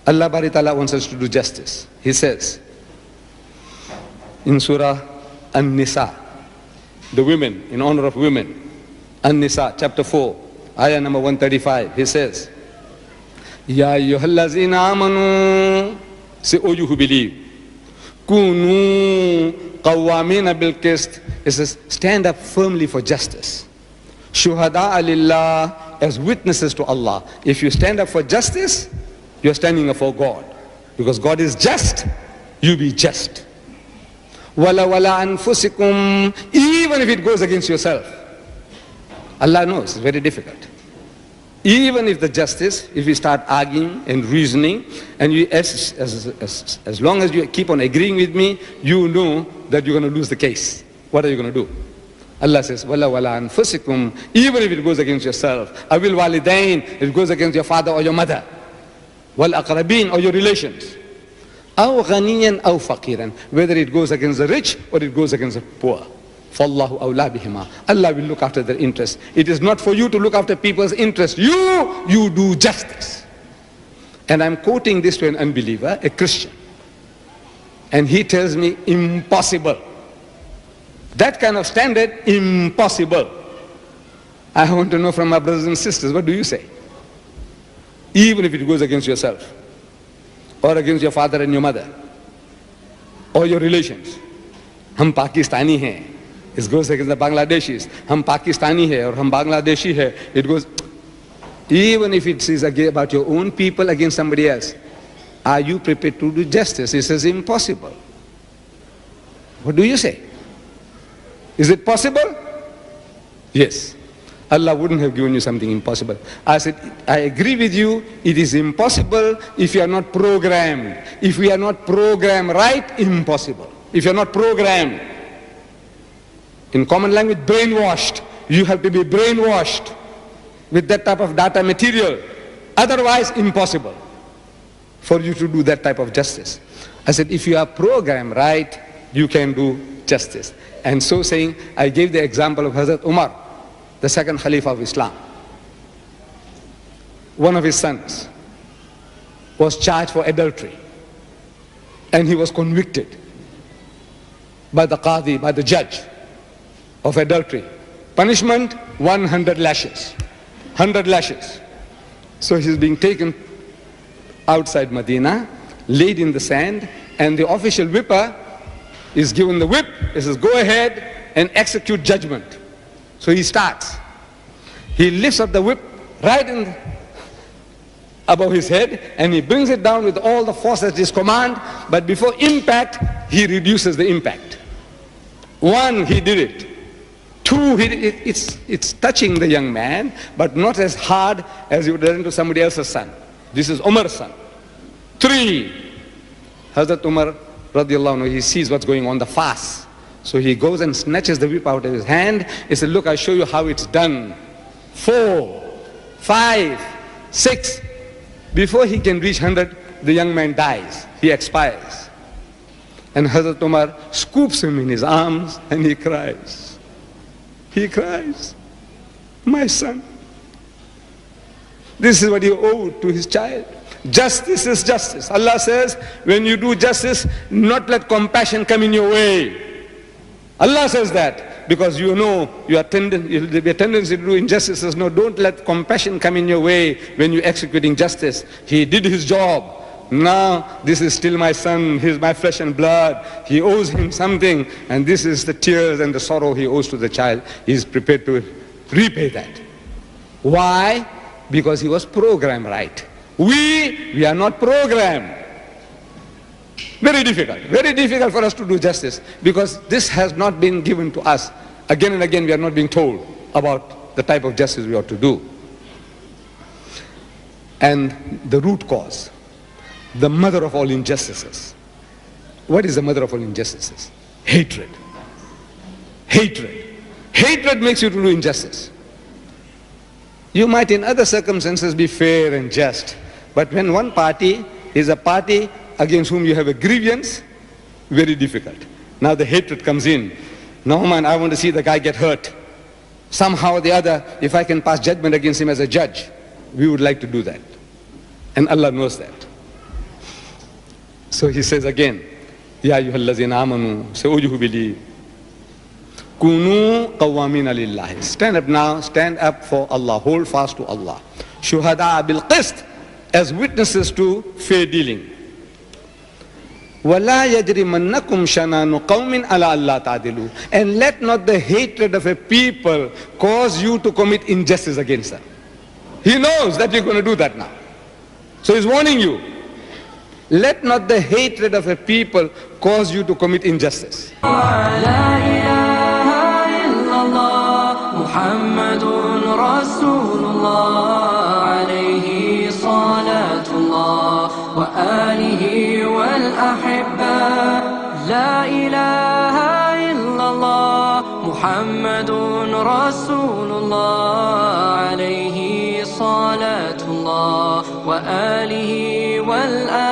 Allah Bari Ta'ala wants us to do justice. He says in Surah An-Nisa, the women, in honor of women, An-Nisa, chapter 4, ayah number 135, he says, Ya ayyuhallazina amanu, say, O you who believe, Kunu qawwamina bil qist, it says, stand up firmly for justice. Shuhada'a lillah, as witnesses to Allah. If you stand up for justice, you're standing up for God. Because God is just, you be just. Wala anfusikum, even if it goes against yourself. Allah knows, it's very difficult. Even if the justice, if we start arguing and reasoning, and you, as long as you keep on agreeing with me, you know that you're going to lose the case. What are you going to do? Allah says, wala anfusikum, even if it goes against yourself. Awil walidain, if it goes against your father or your mother. Wal aqrabin, or your relations. Aw ghaniyan aw faqiran, whether it goes against the rich or it goes against the poor. Fallahu awla bihima. Allah will look after their interests. It is not for you to look after people's interests. You do justice. And I'm quoting this to an unbeliever, a Christian. And he tells me, impossible. That kind of standard, impossible. I want to know from my brothers and sisters, what do you say? Even if it goes against yourself, or against your father and your mother, or your relations. Hum Pakistani hai. It goes against the Bangladeshis. Hum Pakistani hai, or hum Bangladeshi hai. It goes, even if it is about your own people against somebody else, are you prepared to do justice? He says, impossible. What do you say? Is it possible? Yes. Allah wouldn't have given you something impossible. I said, I agree with you, it is impossible if you are not programmed. If we are not programmed right, impossible. If you are not programmed, in common language, brainwashed. You have to be brainwashed with that type of data material. Otherwise, impossible for you to do that type of justice. I said, if you are programmed right, you can do justice. And so saying, I gave the example of Hazrat Umar, the second Khalifa of Islam. One of his sons was charged for adultery, and he was convicted by the Qadi, by the judge, of adultery. Punishment, 100 lashes. 100 lashes. So he's being taken outside Medina, laid in the sand, and the official whipper is given the whip. He says, go ahead and execute judgment. So he starts. He lifts up the whip right above his head, and he brings it down with all the force at his command, but before impact, he reduces the impact. One, he did it. Two, it's touching the young man, but not as hard as you would have done to somebody else's son. This is Umar's son. Three, Hazrat Umar, radiallahu anhu, he sees what's going on, the fast. So he goes and snatches the whip out of his hand. He said, look, I'll show you how it's done. 4, 5, 6. Before he can reach 100, the young man dies. He expires. And Hazrat Umar scoops him in his arms and he cries. He cries, my son. This is what he owed to his child. Justice is justice. Allah says, when you do justice, not let compassion come in your way. Allah says that because you know there'll be a tendency to do injustices. No, don't let compassion come in your way when you're executing justice. He did his job. Now, this is still my son, he's my flesh and blood. He owes him something, and this is the tears and the sorrow he owes to the child. He's prepared to repay that. Why? Because he was programmed right. We are not programmed. Very difficult for us to do justice, because this has not been given to us. Again and again we are not being told about the type of justice we ought to do. And the root cause, the mother of all injustices. What is the mother of all injustices? Hatred. Hatred. Hatred makes you to do injustice. You might in other circumstances be fair and just, but when one party is a party against whom you have a grievance, very difficult. Now the hatred comes in. No man, I want to see the guy get hurt. Somehow or the other, if I can pass judgment against him as a judge, we would like to do that. And Allah knows that. So he says again, Ya ayyuhallazina amanu, say, O you who believe, Kunu qawwamina lillahi. Stand up now, stand up for Allah, hold fast to Allah. Shuhada bil qist, as witnesses to fair dealing. وَلَا يَجْرِمَنَّكُمْ شَنَانُ قَوْمٍ عَلَىٰ أَلَّا تَعْدِلُوا. And let not the hatred of a people cause you to commit injustice against them. He knows that you're going to do that now. So he's warning you. Let not the hatred of a people cause you to commit injustice. عليه صلاة الله وآله والأحبة لا إله إلا الله محمد رسول الله عليه صلاة الله وآله والأحبة